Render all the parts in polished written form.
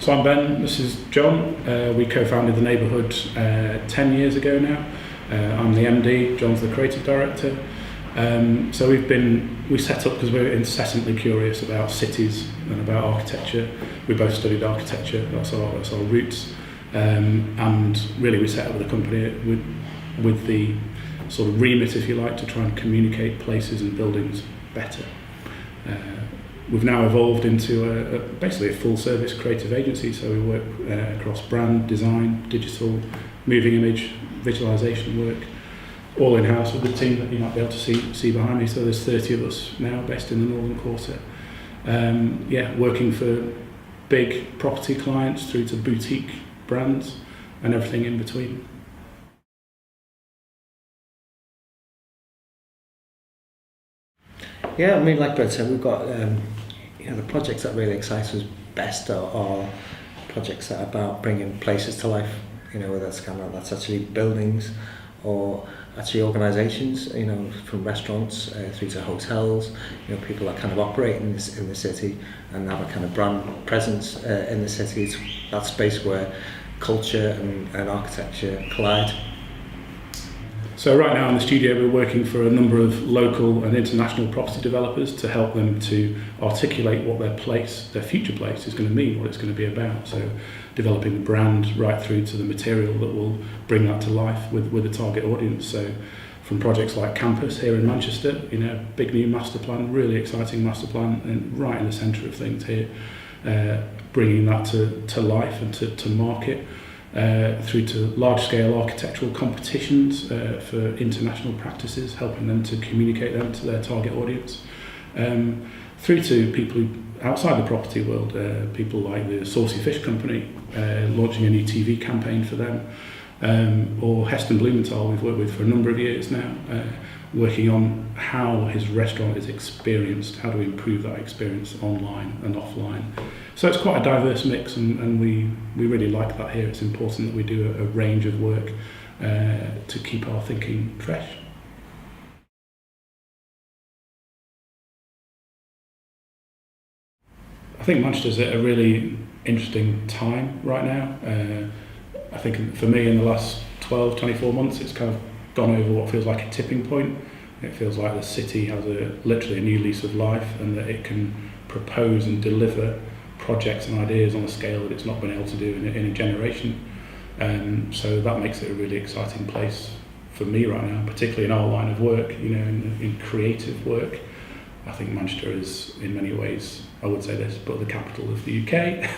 So I'm Ben, this is Jon. We co-founded The Neighbourhood 10 years ago now. I'm the MD, Jon's the creative director. So we set up because we're incessantly curious about cities and about architecture. We both studied architecture, that's our roots. And really we set up the company with the sort of remit, if you like, to try and communicate places and buildings better. We've now evolved into basically a full-service creative agency, so we work across brand, design, digital, moving image, visualization work, all in-house with the team that you might be able to see behind me. So there's 30 of us now based in the Northern Quarter. Working for big property clients through to boutique brands and everything in between. Yeah, I mean, like Ben said, we've got the projects that really excite us best are projects that are about bringing places to life. Whether that's actually buildings or actually organisations. From restaurants through to hotels. People that kind of operate in the city and have a kind of brand presence in the city. It's that space where culture and architecture collide. So right now in the studio we're working for a number of local and international property developers to help them to articulate what their future place is going to mean, what it's going to be about. So developing the brand right through to the material that will bring that to life with a target audience. So from projects like Campus here in Manchester, big new master plan, really exciting master plan, and right in the centre of things here, bringing that to life and to market. Through to large-scale architectural competitions for international practices, helping them to communicate them to their target audience. Through to people who, outside the property world, people like the Saucy Fish Company, launching a new TV campaign for them, or Heston Blumenthal, we've worked with for a number of years now, working on how his restaurant is experienced, how to improve that experience online and offline. So it's quite a diverse mix, and we really like that here. It's important that we do a range of work to keep our thinking fresh. I think Manchester's at a really interesting time right now. I think for me in the last 12, 24 months it's kind of gone over what feels like a tipping point. It feels like the city has literally a new lease of life, and that it can propose and deliver projects and ideas on a scale that it's not been able to do in a generation. So that makes it a really exciting place for me right now, particularly in our line of work, in creative work. I think Manchester is, in many ways, I would say this, but the capital of the UK.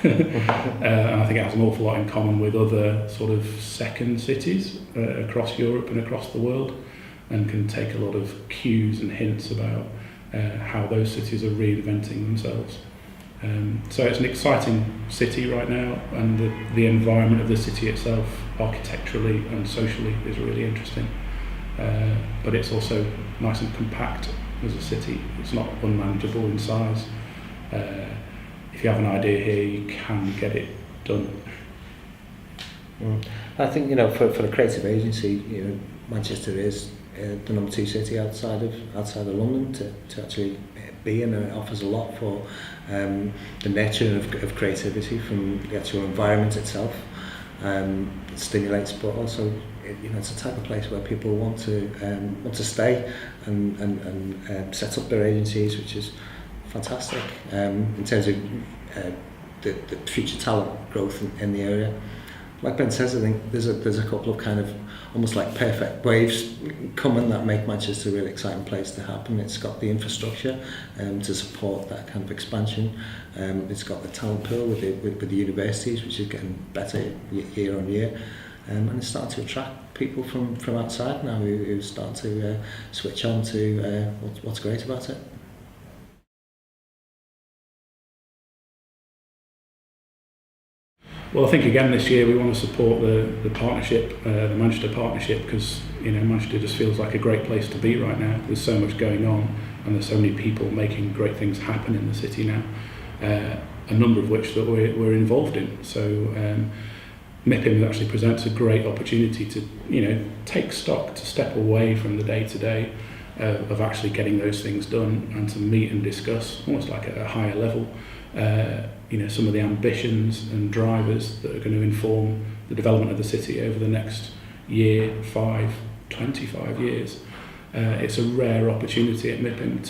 And I think it has an awful lot in common with other sort of second cities across Europe and across the world, and can take a lot of cues and hints about how those cities are reinventing themselves. So it's an exciting city right now, and the environment of the city itself, architecturally and socially, is really interesting. But it's also nice and compact as a city. It's not unmanageable in size. If you have an idea here, you can get it done. I think for the creative agency, Manchester is the number 2 city outside of London to actually be, and it offers a lot for the nature of creativity from the actual environment itself. It stimulates, but also it's a type of place where people want to stay and set up their agencies, which is fantastic in terms of the future talent growth in the area. Like Ben says, I think there's a couple of kind of almost like perfect waves coming that make Manchester a really exciting place to happen. It's got the infrastructure to support that kind of expansion. It's got the talent pool with the universities, which is getting better year on year. And it's starting to attract people from outside now who start to switch on to what's great about it. Well, I think again this year we want to support the partnership, the Manchester partnership, because Manchester just feels like a great place to be right now. There's so much going on, and there's so many people making great things happen in the city now. A number of which that we're involved in. So MIPIM actually presents a great opportunity to take stock, to step away from the day to day of actually getting those things done, and to meet and discuss almost like at a higher level some of the ambitions and drivers that are going to inform the development of the city over the next year, 5, 25 years. It's a rare opportunity at MIPIM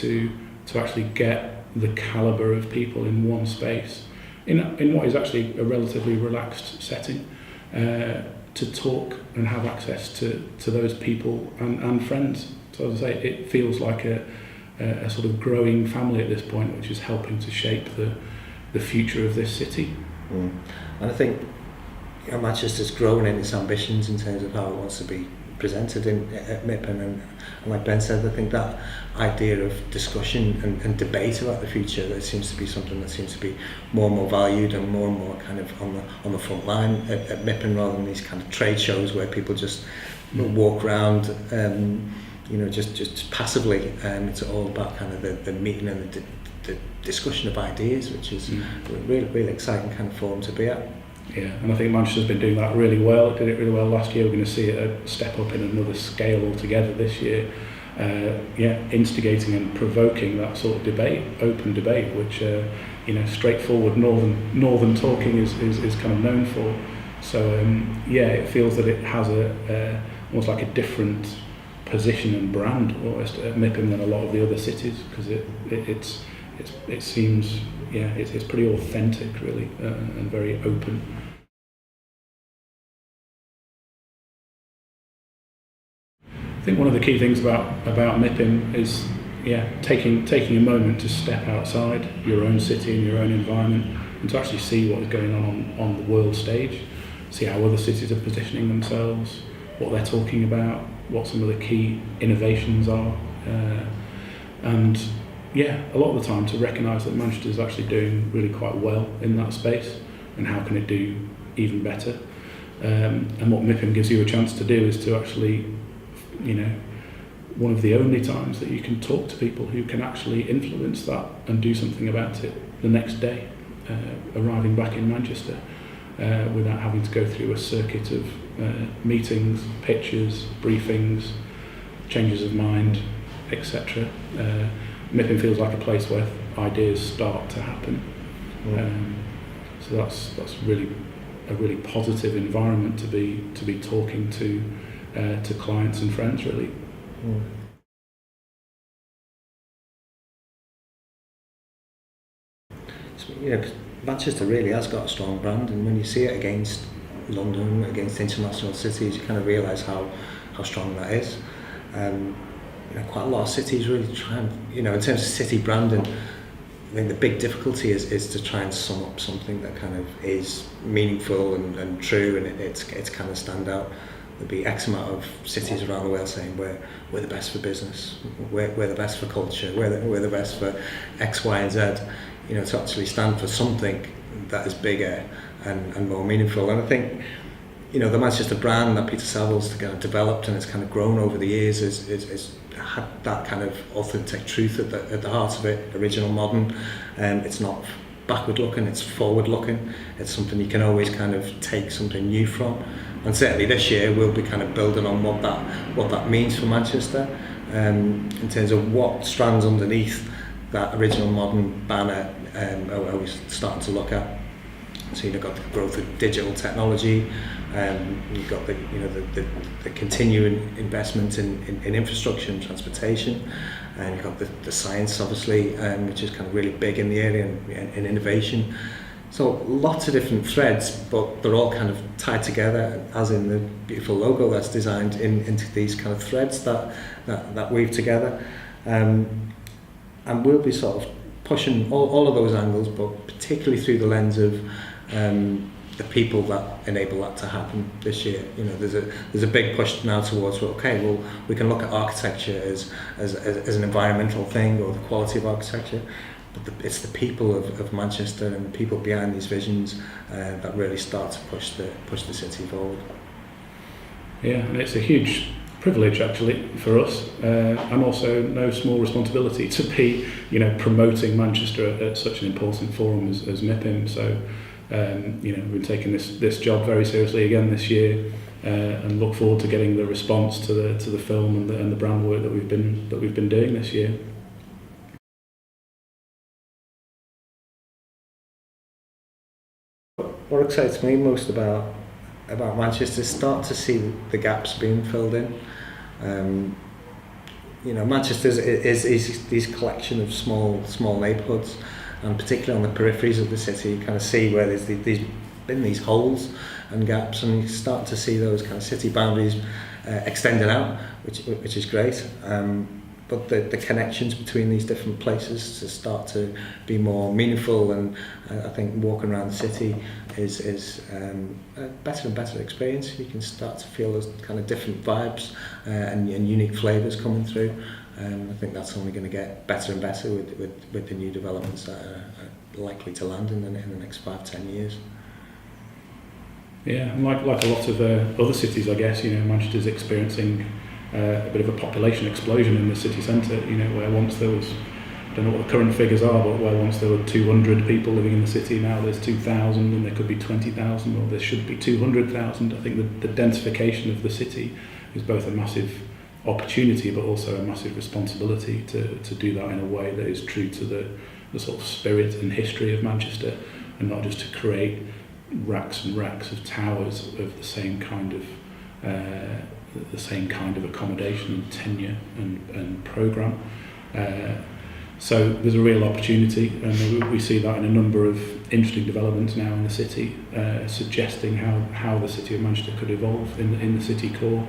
to actually get the calibre of people in one space, in what is actually a relatively relaxed setting, to talk and have access to those people and friends. So as I say, it feels like a sort of growing family at this point, which is helping to shape the future of this city. And I think Manchester's grown in its ambitions in terms of how it wants to be presented at MIPIM, and like Ben said, I think that idea of discussion and debate about the future, that seems to be something that seems to be more and more valued and more kind of on the front line at MIPIM, rather than these kind of trade shows where people just walk around just passively. It's all about kind of the meeting and the discussion of ideas, which is a really exciting kind of forum to be at. Yeah, and I think Manchester's been doing that really well. It did it really well last year. We're going to see it step up in another scale altogether this year. Instigating and provoking that sort of debate, open debate, which straightforward northern talking is kind of known for. So it feels that it has a almost like a different position and brand almost at MIPIM than a lot of the other cities, because it seems it's pretty authentic really, and very open. I think one of the key things about MIPIM is taking a moment to step outside your own city and your own environment, and to actually see what is going on the world stage, see how other cities are positioning themselves, what they're talking about, what some of the key innovations are, and a lot of the time to recognise that Manchester is actually doing really quite well in that space, and how can it do even better. And what MIPIM gives you a chance to do is to actually, one of the only times that you can talk to people who can actually influence that and do something about it the next day, arriving back in Manchester, without having to go through a circuit of meetings, pitches, briefings, changes of mind, etc. MIPIM feels like a place where ideas start to happen. So that's really a really positive environment to be talking to clients and friends really. So, Manchester really has got a strong brand, and when you see it against London, against international cities, you kind of realise how strong that is. Quite a lot of cities really try and, in terms of city branding, I think the big difficulty is to try and sum up something that kind of is meaningful and true, and it's kind of stand out. There'll be X amount of cities around the world saying we're the best for business, we're the best for culture, we're the best for X, Y, and Z. To actually stand for something that is bigger and more meaningful. And I think, the Manchester brand that Peter Savills kind of developed and has kind of grown over the years is had that kind of authentic truth at the heart of it, original, modern. It's not backward looking, it's forward looking. It's something you can always kind of take something new from. And certainly this year we'll be kind of building on what that means for Manchester, in terms of what strands underneath that original modern banner are we starting to look at. So you've got the growth of digital technology, you've got the continuing investment in infrastructure and transportation, and you've got the science obviously, which is kind of really big in the area, and innovation. So lots of different threads, but they're all kind of tied together, as in the beautiful logo that's designed into these kind of threads that weave together. And we'll be sort of pushing all of those angles, but particularly through the lens of the people that enable that to happen this year. There's a big push now towards, we can look at architecture as an environmental thing, or the quality of architecture, but it's the people of Manchester and the people behind these visions that really start to push the city forward. Yeah, and it's a huge privilege actually for us, and also no small responsibility to be promoting Manchester at such an important forum as MIPIM. So we've been taking this job very seriously again this year, and look forward to getting the response to the film and the brand work that we've been doing this year. what excites me most about Manchester is start to see the gaps being filled in. Manchester is these collection of small neighbourhoods, and particularly on the peripheries of the city, you kind of see where there's been these holes and gaps, and you start to see those kind of city boundaries extending out, which is great. But the connections between these different places to start to be more meaningful, and I think walking around the city is a better and better experience. You can start to feel those kind of different vibes and unique flavours coming through. I think that's only going to get better and better with the new developments that are likely to land in the next 5-10 years. Yeah, and like a lot of other cities, I guess, Manchester's experiencing a bit of a population explosion in the city centre, where once there was, I don't know what the current figures are, but where once there were 200 people living in the city, now there's 2,000, and there could be 20,000, or there should be 200,000. I think the densification of the city is both a massive opportunity but also a massive responsibility to do that in a way that is true to the sort of spirit and history of Manchester, and not just to create racks and racks of towers of the same kind of accommodation and tenure and programme. So there's a real opportunity, and we see that in a number of interesting developments now in the city, suggesting how the city of Manchester could evolve in the city core.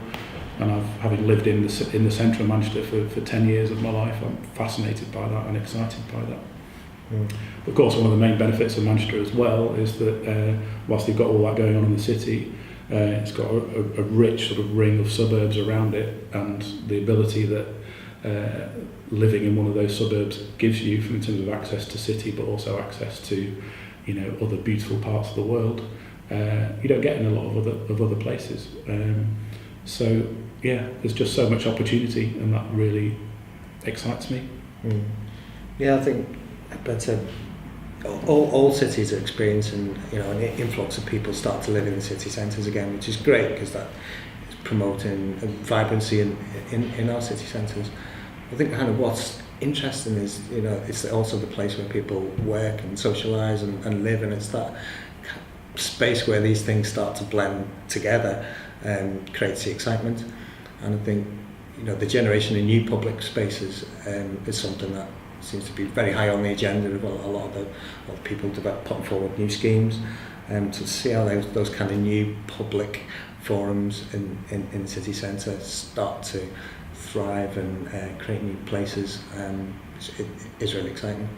And having lived in the centre of Manchester for 10 years of my life, I'm fascinated by that and excited by that. Of course, one of the main benefits of Manchester as well is that whilst you've got all that going on in the city, it's got a rich sort of ring of suburbs around it, and the ability that living in one of those suburbs gives you in terms of access to city, but also access to other beautiful parts of the world, you don't get in a lot of other places. So yeah, there's just so much opportunity, and that really excites me. Yeah, I think all cities are experiencing an influx of people start to live in the city centres again, which is great because that is promoting vibrancy in our city centres. I think kind of what's interesting is it's also the place where people work and socialise and live, and it's that space where these things start to blend together and creates the excitement. And I think the generation of new public spaces is something that seems to be very high on the agenda of a lot of people putting forward new schemes, to see how those kind of new public forums in the city centre start to thrive and create new places. It is really exciting.